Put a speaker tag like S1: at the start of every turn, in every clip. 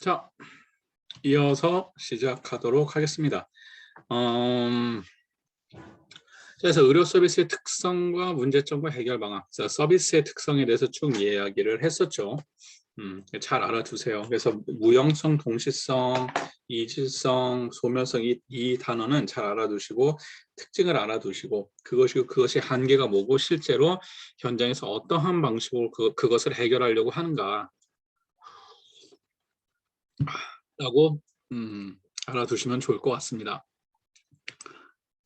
S1: 자, 이어서 시작하도록 하겠습니다. 그래서 의료 서비스의 특성과 문제점과 해결 방안, 서비스의 특성에 대해서 쭉 이야기를 했었죠. 잘 알아두세요. 그래서 무형성, 동시성, 이질성, 소멸성 이 단어는 잘 알아두시고 특징을 알아두시고 그것이 한계가 뭐고 실제로 현장에서 어떠한 방식으로 그것을 해결하려고 하는가 라고 알아두시면 좋을 것 같습니다.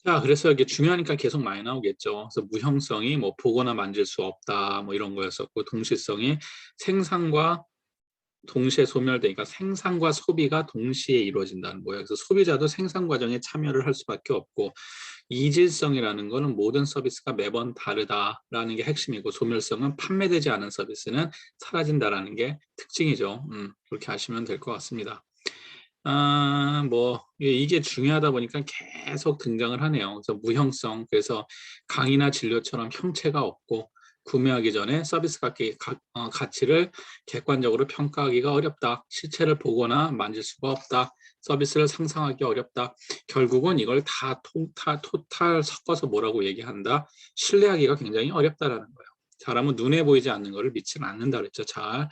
S1: 자, 그래서 이게 중요하니까 계속 많이 나오겠죠. 그래서 무형성이 뭐 보거나 만질 수 없다 뭐 이런 거였었고, 동시성이 생산과 동시에 소멸되니까 생산과 소비가 동시에 이루어진다는 거예요. 그래서 소비자도 생산 과정에 참여를 할 수밖에 없고, 이질성이라는 거는 모든 서비스가 매번 다르다라는 게 핵심이고, 소멸성은 판매되지 않은 서비스는 사라진다라는 게 특징이죠. 그렇게 아시면 될 것 같습니다. 뭐 이게 중요하다 보니까 계속 등장을 하네요. 그래서 무형성, 그래서 강의나 진료처럼 형체가 없고 구매하기 전에 서비스 가치를 객관적으로 평가하기가 어렵다. 실체를 보거나 만질 수가 없다. 서비스를 상상하기 어렵다. 결국은 이걸 다 토탈 섞어서 뭐라고 얘기한다. 신뢰하기가 굉장히 어렵다라는 거예요. 사람은 눈에 보이지 않는 것을 믿지는 않는다 그랬죠. 자,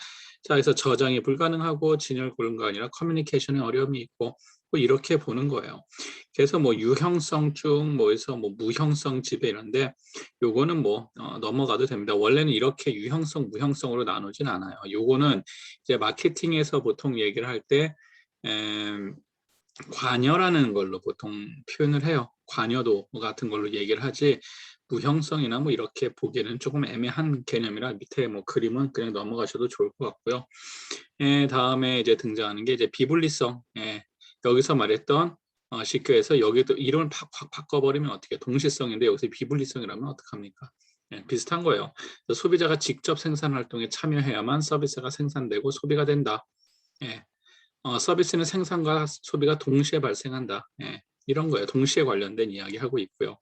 S1: 그래서 저장이 불가능하고 진열 공간이나 커뮤니케이션에 어려움이 있고 뭐 이렇게 보는 거예요. 그래서 뭐 유형성 쭉 뭐해서 뭐 무형성 지배 이런데 요거는 뭐 넘어가도 됩니다. 원래는 이렇게 유형성, 무형성으로 나누진 않아요. 요거는 이제 마케팅에서 보통 얘기를 할 때 관여라는 걸로 보통 표현을 해요. 관여도 같은 걸로 얘기를 하지 무형성이나 뭐 이렇게 보기에는 조금 애매한 개념이라 밑에 뭐 그림은 그냥 넘어가셔도 좋을 것 같고요. 다음에 이제 등장하는 게 이제 비분리성. 여기서 말했던 쉽게해서 여기도 이름을 확 바꿔버리면 어떻게 동시성인데 여기서 비분리성이라면 어떡합니까? 비슷한 거예요. 소비자가 직접 생산 활동에 참여해야만 서비스가 생산되고 소비가 된다. 서비스는 생산과 소비가 동시에 발생한다. 이런 거예요. 동시에 관련된 이야기 하고 있고요.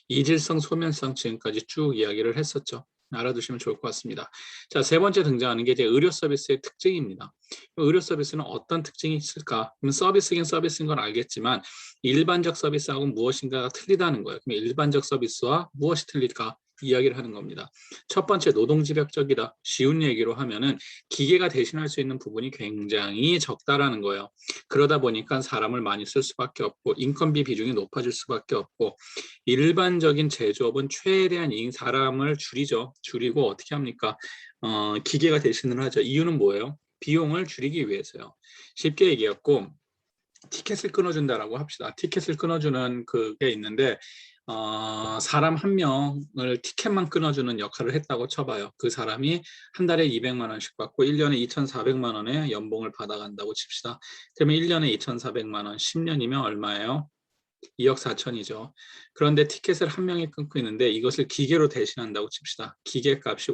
S1: 이질성, 소멸성 지금까지 쭉 이야기를 했었죠. 알아두시면 좋을 것 같습니다. 자, 세 번째 등장하는 게 이제 의료 서비스의 특징입니다. 의료 서비스는 어떤 특징이 있을까? 그럼 서비스긴 서비스인 건 알겠지만 일반적 서비스하고 무엇인가가 틀리다는 거예요. 그럼 일반적 서비스와 무엇이 틀릴까? 이야기를 하는 겁니다. 첫 번째, 노동집약적이다. 쉬운 얘기로 하면은 기계가 대신할 수 있는 부분이 굉장히 적다라는 거예요. 그러다 보니까 사람을 많이 쓸 수밖에 없고 인건비 비중이 높아질 수밖에 없고, 일반적인 제조업은 최대한 사람을 줄이고 어떻게 합니까? 기계가 대신을 하죠. 이유는 뭐예요? 비용을 줄이기 위해서요. 쉽게 얘기했고, 티켓을 끊어준다라고 합시다. 티켓을 끊어주는 그게 있는데 사람 한 명을 티켓만 끊어주는 역할을 했다고 쳐봐요. 그 사람이 한 달에 200만 원씩 받고 1년에 2,400만 원의 연봉을 받아간다고 칩시다. 그러면 1년에 2,400만 원, 10년이면 얼마예요? 2억 4천이죠. 그런데 티켓을 한 명이 끊고 있는데 이것을 기계로 대신한다고 칩시다. 기계값이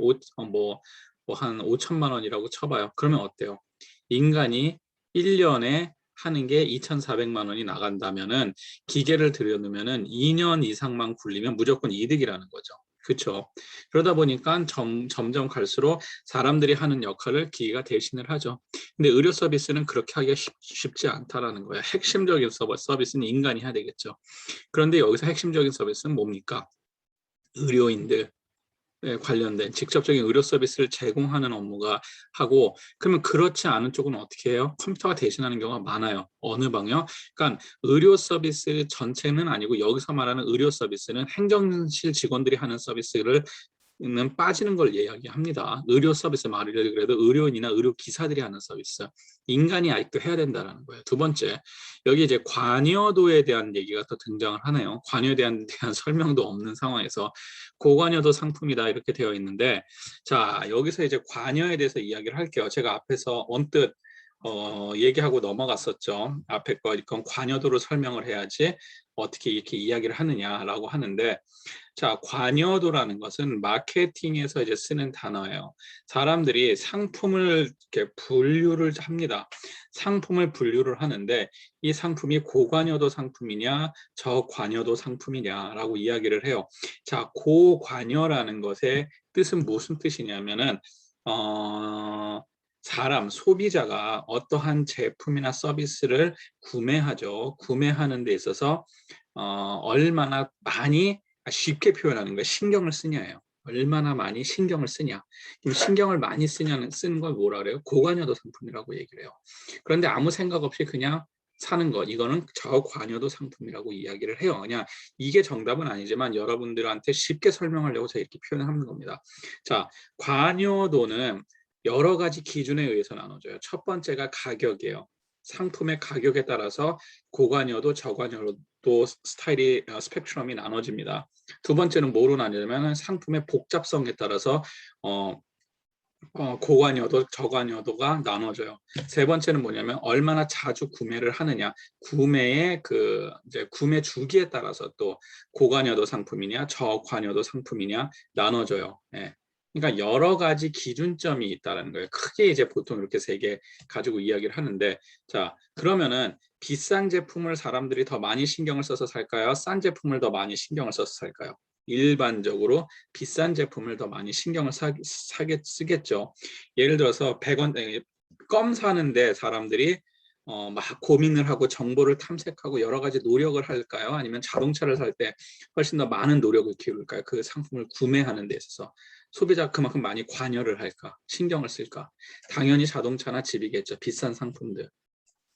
S1: 한 5천만 원이라고 쳐봐요. 그러면 어때요? 인간이 1년에 하는 게 2,400만 원이 나간다면은 기계를 들여놓으면은 2년 이상만 굴리면 무조건 이득이라는 거죠. 그렇죠. 그러다 보니까 점점 갈수록 사람들이 하는 역할을 기계가 대신을 하죠. 근데 의료 서비스는 그렇게 하기가 쉽지 않다라는 거예요. 핵심적인 서비스는 인간이 해야 되겠죠. 그런데 여기서 핵심적인 서비스는 뭡니까? 의료인들 관련된 직접적인 의료 서비스를 제공하는 업무가 하고, 그러면 그렇지 않은 쪽은 어떻게 해요? 컴퓨터가 대신하는 경우가 많아요. 어느 방향? 그러니까 의료 서비스 전체는 아니고 여기서 말하는 의료 서비스는 행정실 직원들이 하는 서비스를 는 빠지는 걸 이야기합니다. 의료 서비스 말이라도 그래도 의료인이나 의료 기사들이 하는 서비스, 인간이 아직도 해야 된다는 거예요. 두 번째, 여기 이제 관여도에 대한 얘기가 또 등장을 하네요. 관여에 대한 설명도 없는 상황에서 고관여도 상품이다 이렇게 되어 있는데, 자, 여기서 이제 관여에 대해서 이야기를 할게요. 제가 앞에서 언뜻 얘기하고 넘어갔었죠. 앞에 거 이건 관여도로 설명을 해야지 어떻게 이렇게 이야기를 하느냐라고 하는데, 자, 관여도라는 것은 마케팅에서 이제 쓰는 단어예요. 사람들이 상품을 이렇게 분류를 합니다. 상품을 분류를 하는데 이 상품이 고관여도 상품이냐 저관여도 상품이냐라고 이야기를 해요. 자, 고관여라는 것의 뜻은 무슨 뜻이냐면은 소비자가 어떠한 제품이나 서비스를 구매하죠. 구매하는 데 있어서 얼마나 많이, 쉽게 표현하는 거예요. 신경을 쓰냐예요. 얼마나 많이 신경을 쓰냐. 신경을 많이 쓰는 걸 뭐라 그래요? 고관여도 상품이라고 얘기를 해요. 그런데 아무 생각 없이 그냥 사는 것, 이거는 저관여도 상품이라고 이야기를 해요. 그냥 이게 정답은 아니지만 여러분들한테 쉽게 설명하려고 제가 이렇게 표현을 하는 겁니다. 자, 관여도는 여러 가지 기준에 의해서 나눠져요. 첫 번째가 가격이에요. 상품의 가격에 따라서 고관여도, 저관여도 스타일이, 스펙트럼이 나눠집니다. 두 번째는 뭐로 나뉘냐면 상품의 복잡성에 따라서 고관여도, 저관여도가 나눠져요. 세 번째는 뭐냐면 얼마나 자주 구매를 하느냐, 구매의 이제 구매 주기에 따라서 또 고관여도 상품이냐, 저관여도 상품이냐 나눠져요. 예. 그러니까 여러 가지 기준점이 있다는 거예요. 크게 이제 보통 이렇게 세 개 가지고 이야기를 하는데, 자, 그러면은 비싼 제품을 사람들이 더 많이 신경을 써서 살까요? 싼 제품을 더 많이 신경을 써서 살까요? 일반적으로 비싼 제품을 더 많이 신경을 쓰겠죠. 예를 들어서 100원 껌 사는데 사람들이 막 고민을 하고 정보를 탐색하고 여러 가지 노력을 할까요? 아니면 자동차를 살 때 훨씬 더 많은 노력을 기울일까요? 그 상품을 구매하는 데 있어서 소비자가 그만큼 많이 관여를 할까? 신경을 쓸까? 당연히 자동차나 집이겠죠. 비싼 상품들.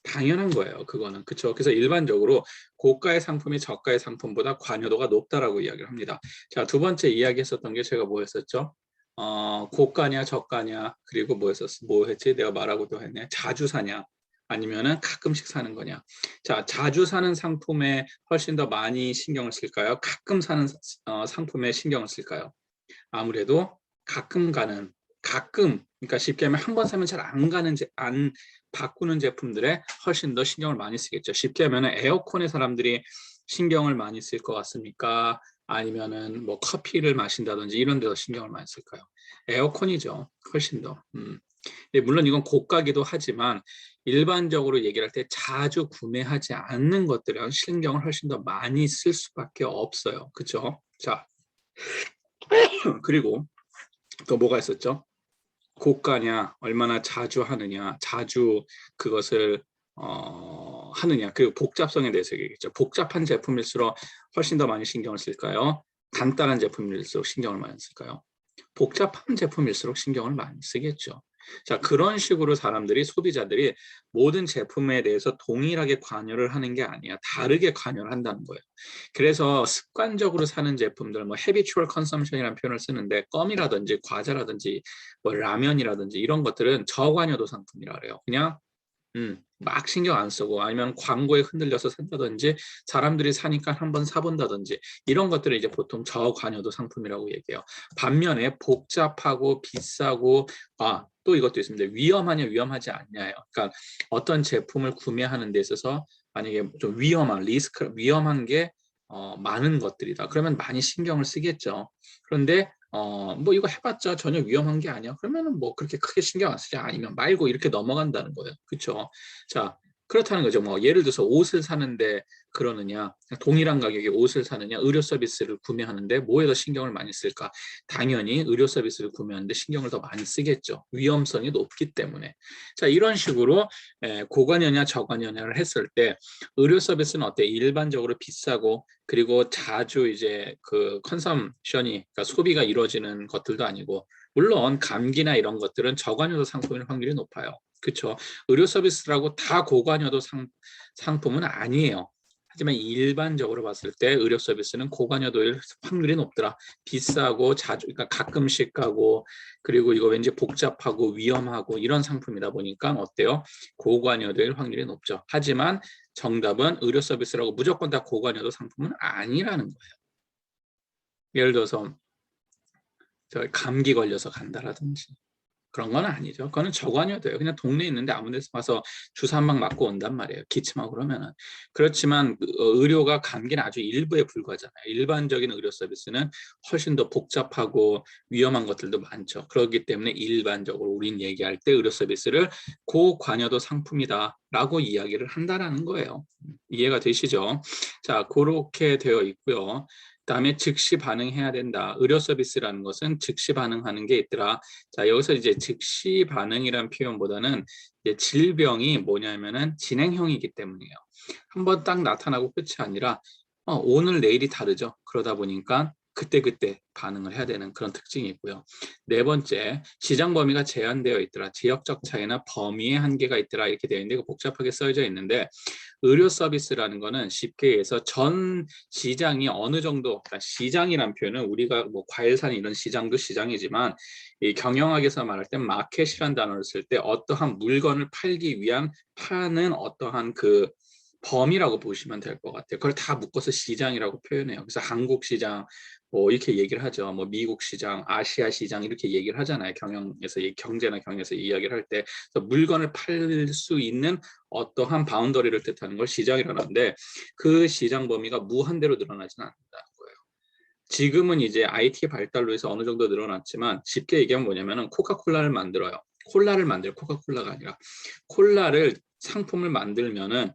S1: 당연한 거예요. 그거는. 그렇죠. 그래서 일반적으로 고가의 상품이 저가의 상품보다 관여도가 높다라고 이야기를 합니다. 자, 두 번째 이야기했었던 게 제가 뭐였었죠? 고가냐 저가냐, 그리고 뭐 했지? 내가 말하고도 했네. 자주 사냐 아니면은 가끔씩 사는 거냐. 자, 자주 사는 상품에 훨씬 더 많이 신경을 쓸까요? 가끔 사는 상품에 신경을 쓸까요? 아무래도 가끔 가는, 그러니까 쉽게 하면 한 번 사면 잘 안 바꾸는 제품들에 훨씬 더 신경을 많이 쓰겠죠. 쉽게 하면 에어컨에 사람들이 신경을 많이 쓸 것 같습니까? 아니면은 뭐 커피를 마신다든지 이런 데서 신경을 많이 쓸까요? 에어컨이죠. 훨씬 더. 물론 이건 고가기도 하지만 일반적으로 얘기를 할 때 자주 구매하지 않는 것들은 신경을 훨씬 더 많이 쓸 수밖에 없어요. 그렇죠? 자, 그리고 또 뭐가 있었죠? 고가냐, 얼마나 자주 하느냐, 자주 그것을 하느냐, 그리고 복잡성에 대해서 얘기했죠. 복잡한 제품일수록 훨씬 더 많이 신경을 쓸까요? 간단한 제품일수록 신경을 많이 쓸까요? 복잡한 제품일수록 신경을 많이 쓰겠죠. 자, 그런 식으로 소비자들이 모든 제품에 대해서 동일하게 관여를 하는 게 아니야. 다르게 관여를 한다는 거예요. 그래서 습관적으로 사는 제품들, 뭐 habitual consumption이라는 표현을 쓰는데 껌이라든지 과자라든지 뭐 라면이라든지 이런 것들은 저관여도 상품이라 그래요. 그냥 막 신경 안 쓰고 아니면 광고에 흔들려서 산다든지 사람들이 사니까 한번 사본다든지 이런 것들을 이제 보통 저관여도 상품이라고 얘기해요. 반면에 복잡하고 비싸고 또 이것도 있습니다. 위험하냐 위험하지 않냐예요. 그러니까 어떤 제품을 구매하는 데 있어서 만약에 좀 위험한 게 많은 것들이다. 그러면 많이 신경을 쓰겠죠. 그런데 뭐 이거 해봤자 전혀 위험한 게 아니야. 그러면은 뭐 그렇게 크게 신경 안 쓰지. 아니면 말고 이렇게 넘어간다는 거예요. 그렇죠? 자, 그렇다는 거죠. 뭐 예를 들어서 옷을 사는데 그러느냐, 동일한 가격에 옷을 사느냐, 의료 서비스를 구매하는데 뭐에 더 신경을 많이 쓸까? 당연히 의료 서비스를 구매하는데 신경을 더 많이 쓰겠죠. 위험성이 높기 때문에. 자, 이런 식으로 고관여냐 저관여냐를 했을 때 의료 서비스는 어때? 일반적으로 비싸고 그리고 자주 이제 그 컨섬션이, 그러니까 소비가 이루어지는 것들도 아니고, 물론 감기나 이런 것들은 저관여도 상품일 확률이 높아요. 그렇죠? 의료 서비스라고 다 고관여도 상품은 아니에요. 하지만 일반적으로 봤을 때 의료 서비스는 고관여도일 확률이 높더라. 비싸고 자주, 그러니까 가끔씩 가고, 그리고 이거 왠지 복잡하고 위험하고 이런 상품이다 보니까 어때요? 고관여도일 확률이 높죠. 하지만 정답은 의료 서비스라고 무조건 다 고관여도 상품은 아니라는 거예요. 예를 들어서 감기 걸려서 간다라든지 그런 건 아니죠. 그거는 저관여도예요. 그냥 동네에 있는데 아무 데서 와서 주사 한 방 맞고 온단 말이에요. 기침하고 그러면은. 그렇지만 의료가 감기는 아주 일부에 불과하잖아요. 일반적인 의료 서비스는 훨씬 더 복잡하고 위험한 것들도 많죠. 그렇기 때문에 일반적으로 우린 얘기할 때 의료 서비스를 고관여도 상품이다라고 이야기를 한다라는 거예요. 이해가 되시죠? 자, 그렇게 되어 있고요. 그다음에 즉시 반응해야 된다. 의료 서비스라는 것은 즉시 반응하는 게 있더라. 자, 여기서 이제 즉시 반응이란 표현보다는 이제 질병이 뭐냐면은 진행형이기 때문이에요. 한번 딱 나타나고 끝이 아니라 오늘 내일이 다르죠. 그러다 보니까 그때그때 반응을 해야 되는 그런 특징이 있고요. 네 번째, 시장 범위가 제한되어 있더라. 지역적 차이나 범위의 한계가 있더라. 이렇게 되어 있는데 복잡하게 써져 있는데 의료 서비스라는 거는 쉽게 해서 전 시장이 어느 정도, 그러니까 시장이란 표현은 우리가 뭐 과일산 이런 시장도 시장이지만 이 경영학에서 말할 때 마켓이라는 단어를 쓸 때 어떠한 물건을 팔기 위한 파는 어떠한 그 범위라고 보시면 될 것 같아요. 그걸 다 묶어서 시장이라고 표현해요. 그래서 한국 시장, 뭐 이렇게 얘기를 하죠. 뭐 미국 시장, 아시아 시장 이렇게 얘기를 하잖아요. 경영에서 경제나 경영에서 이야기를 할 때 물건을 팔 수 있는 어떠한 바운더리를 뜻하는 걸 시장이라고 하는데 그 시장 범위가 무한대로 늘어나지는 않는다는 거예요. 지금은 이제 IT 발달로 해서 어느 정도 늘어났지만 쉽게 얘기하면 뭐냐면은 코카콜라를 만들어요. 콜라를 만들어요. 코카콜라가 아니라 콜라를 상품을 만들면은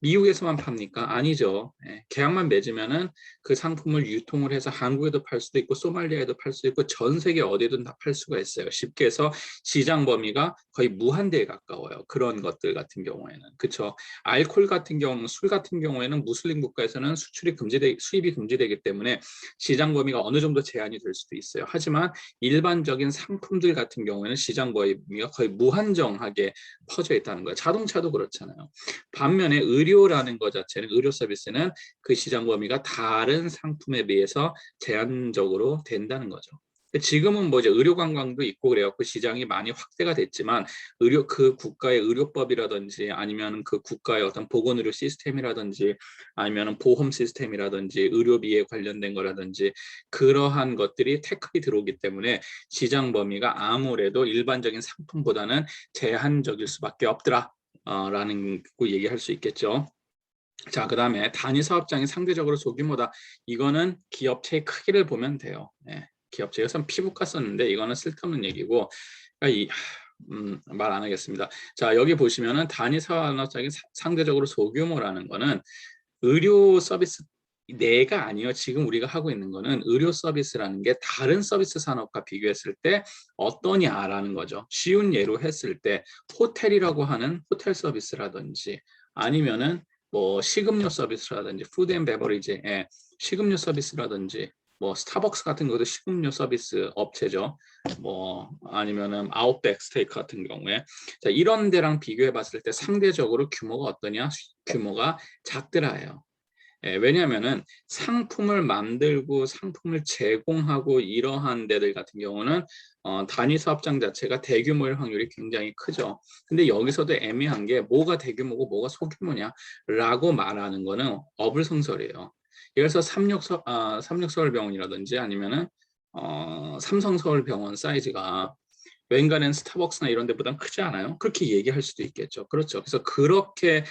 S1: 미국에서만 팝니까? 아니죠. 계약만 맺으면은 그 상품을 유통을 해서 한국에도 팔 수도 있고 소말리아에도 팔 수도 있고 전 세계 어디든 다 팔 수가 있어요. 쉽게 해서 시장 범위가 거의 무한대에 가까워요. 그런 것들 같은 경우에는. 그렇죠. 알코올 같은 경우는 술 같은 경우에는 무슬림 국가에서는 수입이 금지되기 때문에 시장 범위가 어느 정도 제한이 될 수도 있어요. 하지만 일반적인 상품들 같은 경우에는 시장 범위가 거의 무한정하게 퍼져 있다는 거예요. 자동차도 그렇잖아요. 반면에 의료라는 것 자체는 의료 서비스는 그 시장 범위가 다른 상품에 비해서 제한적으로 된다는 거죠. 지금은 뭐 이제 의료 관광도 있고 그래갖고 시장이 많이 확대가 됐지만 그 국가의 의료법이라든지 아니면 그 국가의 어떤 보건의료 시스템이라든지 아니면 보험 시스템이라든지 의료비에 관련된 거라든지 그러한 것들이 태클이 들어오기 때문에 시장 범위가 아무래도 일반적인 상품보다는 제한적일 수밖에 없더라. 라는 거 얘기할 수 있겠죠. 자, 그 다음에 단위 사업장이 상대적으로 소규모다. 이거는 기업체의 크기를 보면 돼요. 기업체, 여기서 피부과 썼는데 이거는 쓸데없는 얘기고 그러니까 말 안 하겠습니다. 자, 여기 보시면은 단위 사업장이 상대적으로 소규모라는 거는 의료 서비스 내가 아니요. 지금 우리가 하고 있는 거는 의료 서비스라는 게 다른 서비스 산업과 비교했을 때 어떠냐라는 거죠. 쉬운 예로 했을 때 호텔이라고 하는 호텔 서비스라든지 아니면은 뭐 식음료 서비스라든지 푸드 앤 베버리지 식음료 서비스라든지 뭐 스타벅스 같은 것도 식음료 서비스 업체죠. 뭐 아니면은 아웃백 스테이크 같은 경우에 자, 이런 데랑 비교해 봤을 때 상대적으로 규모가 어떠냐? 규모가 작더라예요. 왜냐하면은 상품을 만들고 상품을 제공하고 이러한 데들 같은 경우는 단위 사업장 자체가 대규모일 확률이 굉장히 크죠. 근데 여기서도 애매한 게 뭐가 대규모고 뭐가 소규모냐라고 말하는 거는 어불성설이에요. 예를 들어서 삼육서울병원이라든지 아니면은 삼성서울병원 사이즈가 웬간엔 스타벅스나 이런 데보단 크지 않아요? 그렇게 얘기할 수도 있겠죠. 그렇죠. 그래서 그렇게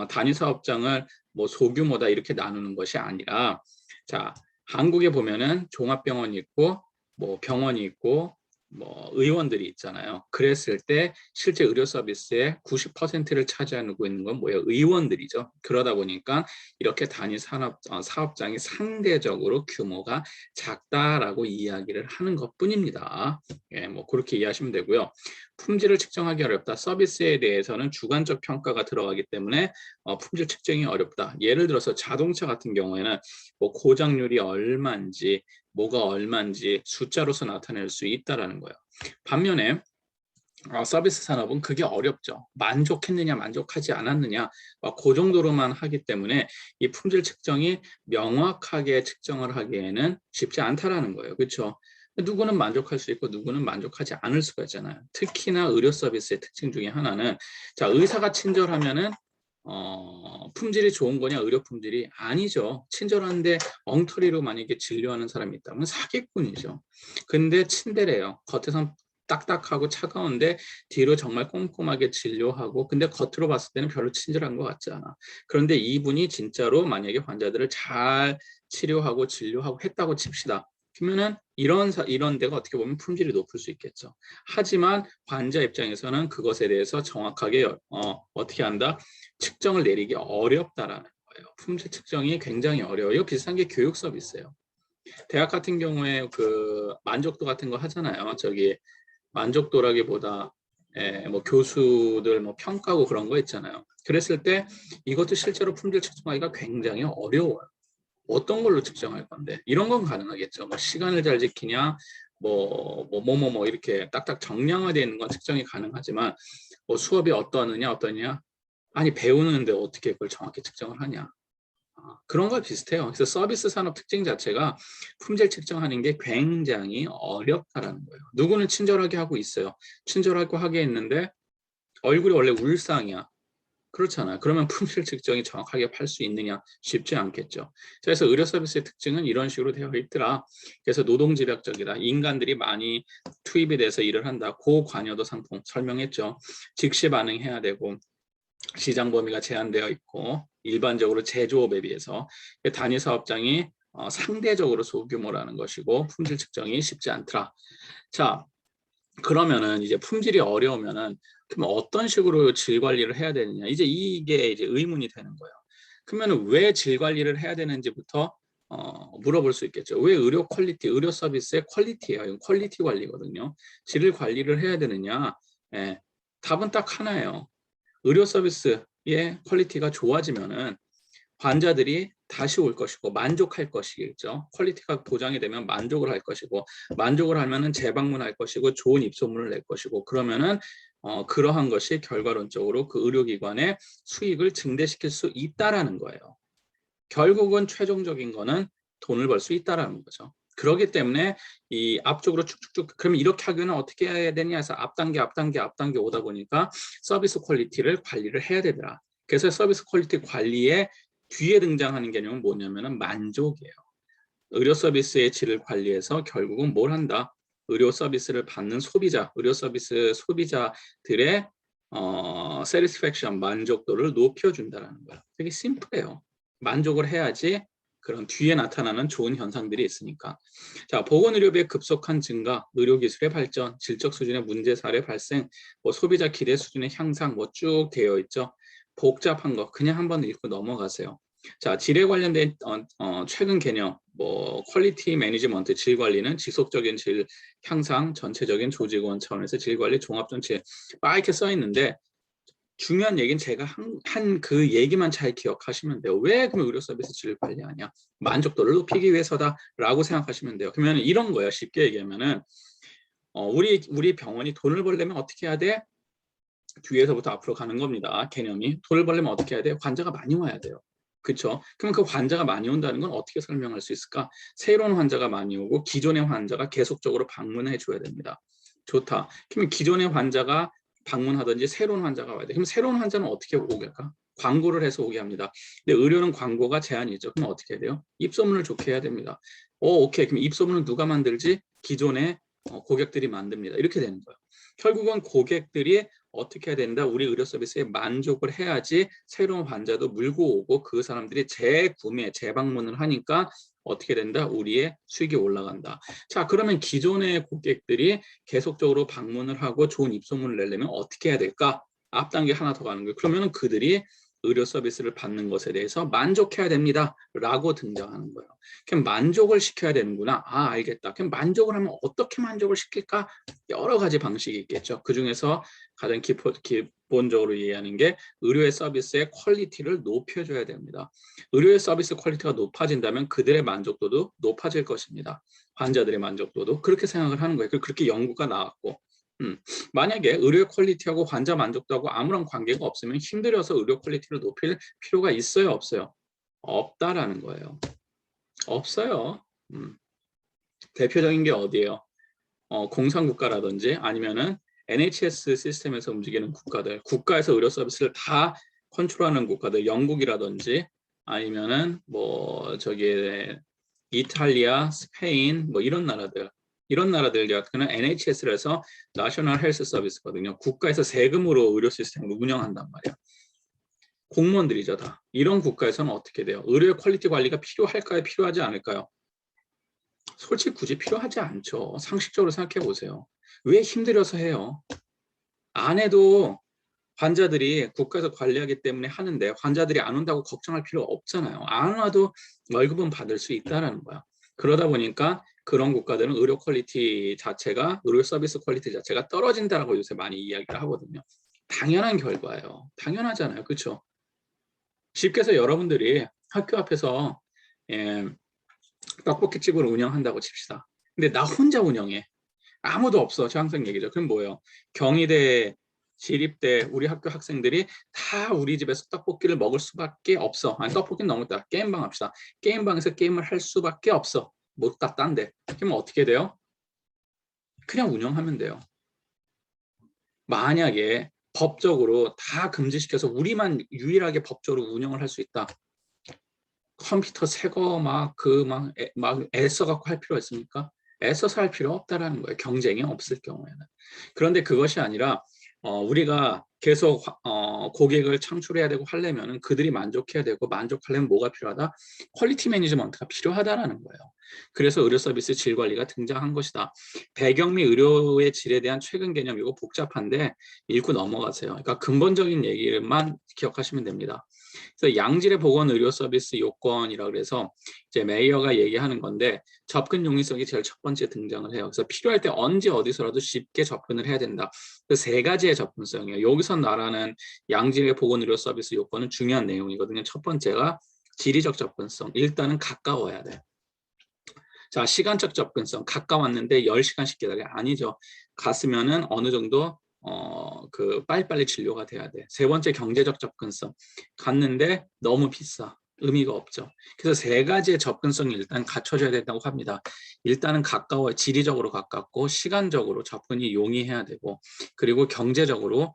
S1: 단위 사업장을 뭐 소규모다 이렇게 나누는 것이 아니라 자, 한국에 보면은 종합병원이 있고 뭐 병원이 있고 뭐 의원들이 있잖아요. 그랬을 때 실제 의료 서비스의 90%를 차지하고 있는 건 뭐예요? 의원들이죠. 그러다 보니까 이렇게 단위 사업장이 상대적으로 규모가 작다라고 이야기를 하는 것뿐입니다. 뭐 그렇게 이해하시면 되고요. 품질을 측정하기 어렵다. 서비스에 대해서는 주관적 평가가 들어가기 때문에 품질 측정이 어렵다. 예를 들어서 자동차 같은 경우에는 뭐 고장률이 얼마인지 뭐가 얼마인지 숫자로서 나타낼 수 있다라는 거예요. 반면에 서비스 산업은 그게 어렵죠. 만족했느냐 만족하지 않았느냐 그 정도로만 하기 때문에 이 품질 측정이 명확하게 측정을 하기에는 쉽지 않다라는 거예요. 그렇죠? 누구는 만족할 수 있고 누구는 만족하지 않을 수가 있잖아요. 특히나 의료 서비스의 특징 중에 하나는 자, 의사가 친절하면은 품질이 좋은 거냐 의료 품질이 아니죠. 친절한데 엉터리로 만약에 진료하는 사람이 있다면 사기꾼이죠. 근데 친데레요. 겉에선 딱딱하고 차가운데 뒤로 정말 꼼꼼하게 진료하고 근데 겉으로 봤을 때는 별로 친절한 것 같지 않아. 그런데 이분이 진짜로 만약에 환자들을 잘 치료하고 진료하고 했다고 칩시다. 그러면은 이런 데가 어떻게 보면 품질이 높을 수 있겠죠. 하지만 환자 입장에서는 그것에 대해서 정확하게 어떻게 한다? 측정을 내리기 어렵다라는 거예요. 품질 측정이 굉장히 어려워요. 비슷한 게 교육 서비스예요. 대학 같은 경우에 그 만족도 같은 거 하잖아요. 저기 만족도라기보다 뭐 교수들 뭐 평가고 그런 거 있잖아요. 그랬을 때 이것도 실제로 품질 측정하기가 굉장히 어려워요. 어떤 걸로 측정할 건데 이런 건 가능하겠죠. 뭐 시간을 잘 지키냐, 뭐 이렇게 딱딱 정량화되어 있는 건 측정이 가능하지만 뭐 수업이 어떠느냐, 아니 배우는데 어떻게 그걸 정확히 측정을 하냐. 그런 거 비슷해요. 그래서 서비스 산업 특징 자체가 품질 측정하는 게 굉장히 어렵다라는 거예요. 누구는 친절하게 하고 있어요. 친절하고 하게 했는데 얼굴이 원래 울상이야. 그렇잖아요. 그러면 품질 측정이 정확하게 할 수 있느냐? 쉽지 않겠죠. 그래서 의료 서비스의 특징은 이런 식으로 되어 있더라. 그래서 노동집약적이다. 인간들이 많이 투입이 돼서 일을 한다. 고관여도 상품 설명했죠. 즉시 반응해야 되고 시장 범위가 제한되어 있고 일반적으로 제조업에 비해서 단위 사업장이 상대적으로 소규모라는 것이고 품질 측정이 쉽지 않더라. 자, 그러면은 이제 품질이 어려우면은 그럼 어떤 식으로 질 관리를 해야 되느냐 이제 이게 이제 의문이 되는 거예요. 그러면은 왜 질 관리를 해야 되는지부터 물어볼 수 있겠죠. 왜 의료 퀄리티, 의료 서비스의 퀄리티예요. 이건 퀄리티 관리거든요. 질을 관리를 해야 되느냐? 예, 답은 딱 하나예요. 의료 서비스의 퀄리티가 좋아지면은 환자들이 다시 올 것이고 만족할 것이겠죠. 퀄리티가 보장이 되면 만족을 할 것이고 만족을 하면은 재방문할 것이고 좋은 입소문을 낼 것이고 그러면은 그러한 것이 결과론적으로 그 의료기관의 수익을 증대시킬 수 있다라는 거예요. 결국은 최종적인 거는 돈을 벌 수 있다라는 거죠. 그렇기 때문에 이 앞쪽으로 쭉쭉쭉 그러면 이렇게 하기는 어떻게 해야 되냐 해서 앞단계 오다 보니까 서비스 퀄리티를 관리를 해야 되더라. 그래서 서비스 퀄리티 관리에 뒤에 등장하는 개념은 뭐냐면은 만족이에요. 의료 서비스의 질을 관리해서 결국은 뭘 한다? 의료 서비스를 받는 소비자, 의료 서비스 소비자들의 satisfaction, 만족도를 높여준다는 거예요. 되게 심플해요. 만족을 해야지 그런 뒤에 나타나는 좋은 현상들이 있으니까. 자, 보건의료비의 급속한 증가, 의료기술의 발전, 질적 수준의 문제 사례 발생, 뭐 소비자 기대 수준의 향상 뭐 쭉 되어 있죠. 복잡한 거 그냥 한번 읽고 넘어가세요. 자, 질에 관련된 최근 개념, 뭐 퀄리티 매니지먼트, 질 관리는 지속적인 질 향상, 전체적인 조직원 차원에서 질 관리 종합 전체 막 이렇게 써 있는데 중요한 얘기는 제가 한 그 얘기만 잘 기억하시면 돼요. 왜 그럼 의료 서비스 질을 관리하냐? 만족도를 높이기 위해서다라고 생각하시면 돼요. 그러면 이런 거예요. 쉽게 얘기하면은 우리 병원이 돈을 벌려면 어떻게 해야 돼? 뒤에서부터 앞으로 가는 겁니다. 개념이. 돈을 벌려면 어떻게 해야 돼요? 환자가 많이 와야 돼요. 그렇죠? 그럼 그 환자가 많이 온다는 건 어떻게 설명할 수 있을까? 새로운 환자가 많이 오고 기존의 환자가 계속적으로 방문해 줘야 됩니다. 좋다. 그러면 기존의 환자가 방문하든지 새로운 환자가 와야 돼. 그럼 새로운 환자는 어떻게 오게 할까? 광고를 해서 오게 합니다. 근데 의료는 광고가 제한이 있죠. 그럼 어떻게 해야 돼요? 입소문을 좋게 해야 됩니다. 오케이. 그럼 입소문은 누가 만들지? 기존의 고객들이 만듭니다. 이렇게 되는 거예요. 결국은 고객들이 어떻게 해야 된다? 우리 의료 서비스에 만족을 해야지 새로운 환자도 물고 오고 그 사람들이 재구매, 재방문을 하니까 어떻게 된다? 우리의 수익이 올라간다. 자, 그러면 기존의 고객들이 계속적으로 방문을 하고 좋은 입소문을 내려면 어떻게 해야 될까? 앞 단계 하나 더 가는 거예요. 그러면 그들이 의료 서비스를 받는 것에 대해서 만족해야 됩니다. 라고 등장하는 거예요. 그럼 만족을 시켜야 되는구나. 알겠다. 그럼 만족을 하면 어떻게 만족을 시킬까? 여러 가지 방식이 있겠죠. 그중에서 가장 기본적으로 이해하는 게 의료의 서비스의 퀄리티를 높여줘야 됩니다. 의료의 서비스 퀄리티가 높아진다면 그들의 만족도도 높아질 것입니다. 환자들의 만족도도 그렇게 생각을 하는 거예요. 그렇게 연구가 나왔고 만약에 의료 퀄리티하고 환자 만족도하고 아무런 관계가 없으면 힘들어서 의료 퀄리티를 높일 필요가 있어요, 없어요? 없다라는 거예요. 없어요. 대표적인 게 어디예요? 공산국가라든지 아니면은 NHS 시스템에서 움직이는 국가들, 국가에서 의료 서비스를 다 컨트롤하는 국가들, 영국이라든지 아니면은 뭐 저기 이탈리아, 스페인 뭐 이런 나라들 같은 NHS를 해서 나셔널 헬스 서비스거든요. 국가에서 세금으로 의료 시스템을 운영한단 말이야. 공무원들이죠 다. 이런 국가에서는 어떻게 돼요? 의료 퀄리티 관리가 필요할까요? 필요하지 않을까요? 솔직히 굳이 필요하지 않죠. 상식적으로 생각해 보세요. 왜 힘들어서 해요? 안 해도 환자들이 국가에서 관리하기 때문에 하는데 환자들이 안 온다고 걱정할 필요 없잖아요. 안 와도 월급은 받을 수 있다는 거야. 그러다 보니까 그런 국가들은 의료 퀄리티 자체가, 의료 서비스 퀄리티 자체가 떨어진다라고 요새 많이 이야기를 하거든요. 당연한 결과예요. 당연하잖아요. 그렇죠? 쉽게 해서 여러분들이 학교 앞에서 예, 떡볶이집을 운영한다고 칩시다. 근데 나 혼자 운영해. 아무도 없어. 저 항상 얘기죠. 그럼 뭐예요? 경희대, 시립대 우리 학교 학생들이 다 우리 집에서 떡볶이를 먹을 수밖에 없어. 아니, 떡볶이는 너무 다 게임방 합시다. 게임방에서 게임을 할 수밖에 없어. 못 다 딴데. 그러면 어떻게 돼요? 그냥 운영하면 돼요. 만약에 법적으로 다 금지시켜서 우리만 유일하게 법적으로 운영을 할 수 있다. 컴퓨터 새거 막 애써 갖고 할 필요 있습니까? 애써서 할 필요 없다라는 거예요. 경쟁이 없을 경우에는. 그런데 그것이 아니라 우리가 계속 고객을 창출해야 되고 하려면 그들이 만족해야 되고, 만족하려면 뭐가 필요하다? 퀄리티 매니지먼트가 필요하다라는 거예요. 그래서 의료 서비스 질 관리가 등장한 것이다. 배경 및 의료의 질에 대한 최근 개념, 이거 복잡한데 읽고 넘어가세요. 그러니까 근본적인 얘기만 기억하시면 됩니다. 그래서 양질의 보건 의료 서비스 요건이라 그래서 이제 메이어가 얘기하는 건데, 접근 용이성이 제일 첫 번째 등장을 해요. 그래서 필요할 때 언제 어디서라도 쉽게 접근을 해야 된다. 그 세 가지의 접근성이에요. 여기서 말하는 양질의 보건 의료 서비스 요건은 중요한 내용이거든요. 첫 번째가 지리적 접근성. 일단은 가까워야 돼. 자, 시간적 접근성. 가까웠는데 10시간씩 기다려. 아니죠. 갔으면은 어느 정도 빨리빨리 진료가 돼야 돼. 세 번째, 경제적 접근성. 갔는데 너무 비싸. 의미가 없죠. 그래서 세 가지의 접근성이 일단 갖춰져야 된다고 합니다. 일단은 가까워, 지리적으로 가깝고, 시간적으로 접근이 용이해야 되고, 그리고 경제적으로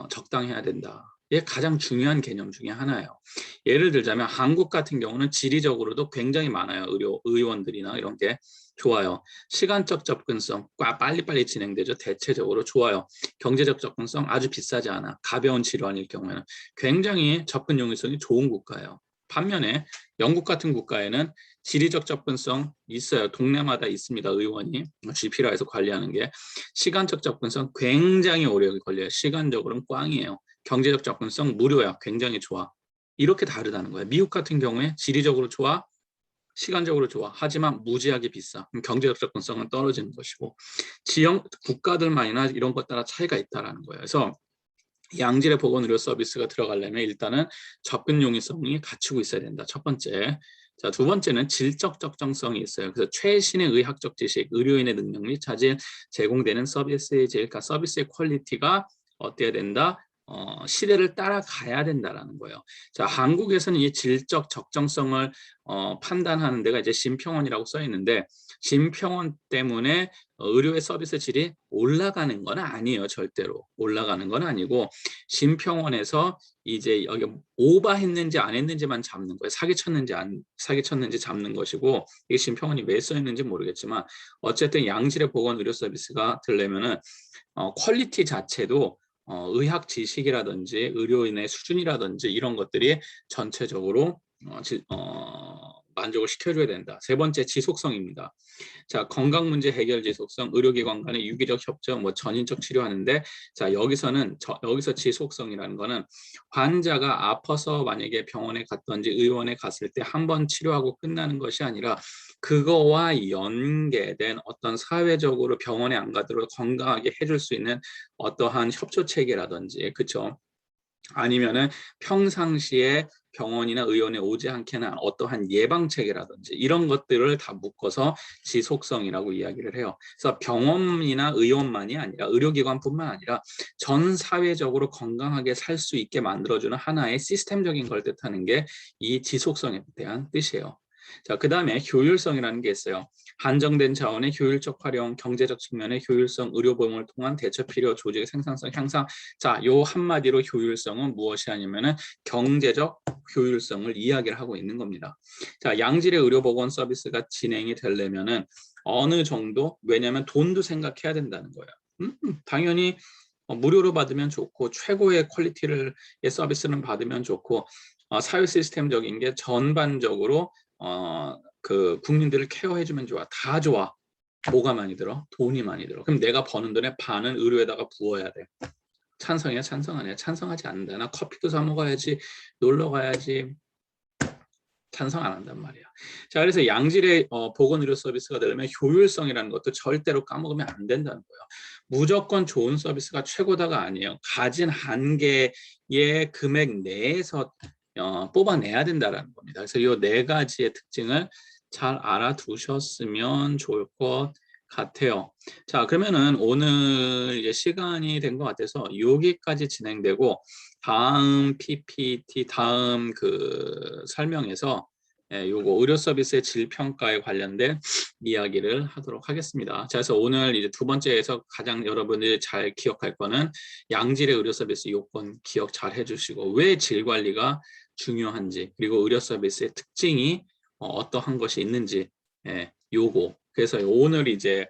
S1: 적당해야 된다. 이게 가장 중요한 개념 중에 하나예요. 예를 들자면 한국 같은 경우는 지리적으로도 굉장히 많아요. 의원들이나 이런 게 좋아요. 시간적 접근성 빨리빨리 진행되죠. 대체적으로 좋아요. 경제적 접근성 아주 비싸지 않아. 가벼운 질환일 경우에는 굉장히 접근 용이성이 좋은 국가예요. 반면에 영국 같은 국가에는 지리적 접근성 있어요. 동네마다 있습니다. 의원이 GP라에서 관리하는 게. 시간적 접근성 굉장히 오래 걸려요. 시간적으로는 꽝이에요. 경제적 접근성 무료야. 굉장히 좋아. 이렇게 다르다는 거예요. 미국 같은 경우에 지리적으로 좋아, 시간적으로 좋아. 하지만 무지하게 비싸. 경제적 접근성은 떨어지는 것이고, 지역 국가들만이나 이런 것 따라 차이가 있다라는 거예요. 그래서 양질의 보건 의료 서비스가 들어가려면 일단은 접근 용이성이 갖추고 있어야 된다. 첫 번째. 자, 두 번째는 질적 적정성이 있어요. 그래서 최신의 의학적 지식, 의료인의 능력 및 자질, 제공되는 서비스의 질, 그러니까 서비스의 퀄리티가 어때야 된다? 시대를 따라가야 된다라는 거예요. 자, 한국에서는 이 질적 적정성을 판단하는 데가 이제 심평원이라고 써 있는데, 심평원 때문에 의료의 서비스 질이 올라가는 건 아니에요. 절대로 올라가는 건 아니고, 심평원에서 이제 여기 오버했는지 안 했는지만 잡는 거예요. 사기쳤는지 안 사기쳤는지 잡는 것이고, 이게 심평원이 왜 써 있는지 모르겠지만 어쨌든 양질의 보건 의료 서비스가 되려면은 퀄리티 자체도 의학 지식이라든지 의료인의 수준이라든지 이런 것들이 전체적으로 만족을 시켜줘야 된다. 세 번째, 지속성입니다. 자, 건강 문제 해결 지속성, 의료기관 간의 유기적 협정, 전인적 치료하는데, 자, 여기서 지속성이라는 거는 환자가 아파서 만약에 병원에 갔든지 의원에 갔을 때 한 번 치료하고 끝나는 것이 아니라 그거와 연계된 어떤 사회적으로 병원에 안 가도록 건강하게 해줄 수 있는 어떠한 협조 체계라든지, 그렇죠? 아니면은 평상시에 병원이나 의원에 오지 않게 하는 어떠한 예방체계라든지 이런 것들을 다 묶어서 지속성이라고 이야기를 해요. 그래서 병원이나 의원만이 아니라 의료기관뿐만 아니라 전 사회적으로 건강하게 살 수 있게 만들어주는 하나의 시스템적인 걸 뜻하는 게 이 지속성에 대한 뜻이에요. 자, 그 다음에 효율성이라는 게 있어요. 한정된 자원의 효율적 활용, 경제적 측면의 효율성, 의료보험을 통한 대처 필요, 조직의 생산성 향상. 자, 요 한마디로 효율성은 무엇이 아니면은 경제적 효율성을 이야기를 하고 있는 겁니다. 자, 양질의 의료보건 서비스가 진행이 되려면은 어느 정도, 왜냐하면 돈도 생각해야 된다는 거예요. 당연히 무료로 받으면 좋고 최고의 퀄리티의 서비스는 받으면 좋고, 사회 시스템적인 게 전반적으로 그 국민들을 케어해주면 좋아. 다 좋아. 뭐가 많이 들어? 돈이 많이 들어. 그럼 내가 버는 돈의 반은 의료에다가 부어야 돼. 찬성이야, 찬성 아니야? 찬성하지 않는다. 나 커피도 사 먹어야지, 놀러 가야지, 찬성 안 한단 말이야. 자, 그래서 양질의 보건의료 서비스가 되려면 효율성이라는 것도 절대로 까먹으면 안 된다는 거예요. 무조건 좋은 서비스가 최고다가 아니에요. 가진 한계의 금액 내에서 뽑아내야 된다는 겁니다. 그래서 이 네 가지의 특징을 잘 알아두셨으면 좋을 것 같아요. 자, 그러면은 오늘 이제 시간이 된 것 같아서 여기까지 진행되고 다음 PPT 다음 그 설명에서 요거 의료 서비스의 질 평가에 관련된 이야기를 하도록 하겠습니다. 자, 그래서 오늘 이제 두 번째에서 가장 여러분들이 잘 기억할 거는 양질의 의료 서비스 요건 기억 잘 해주시고 왜 질 관리가 중요한지 그리고 의료 서비스의 특징이 어떠한 것이 있는지 요거. 그래서 오늘 이제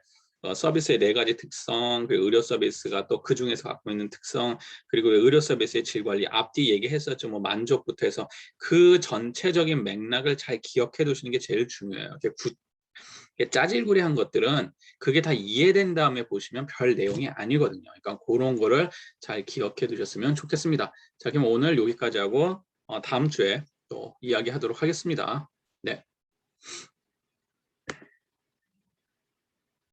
S1: 서비스의 네 가지 특성, 그리고 의료 서비스가 또 그 중에서 갖고 있는 특성, 그리고 의료 서비스의 질 관리 앞뒤 얘기했었죠. 뭐 만족부터 해서 그 전체적인 맥락을 잘 기억해 두시는 게 제일 중요해요. 짜질구리한 것들은 그게 다 이해된 다음에 보시면 별 내용이 아니거든요. 그러니까 그런 거를 잘 기억해 두셨으면 좋겠습니다. 자, 그럼 오늘 여기까지 하고 다음 주에 또 이야기하도록 하겠습니다. 네.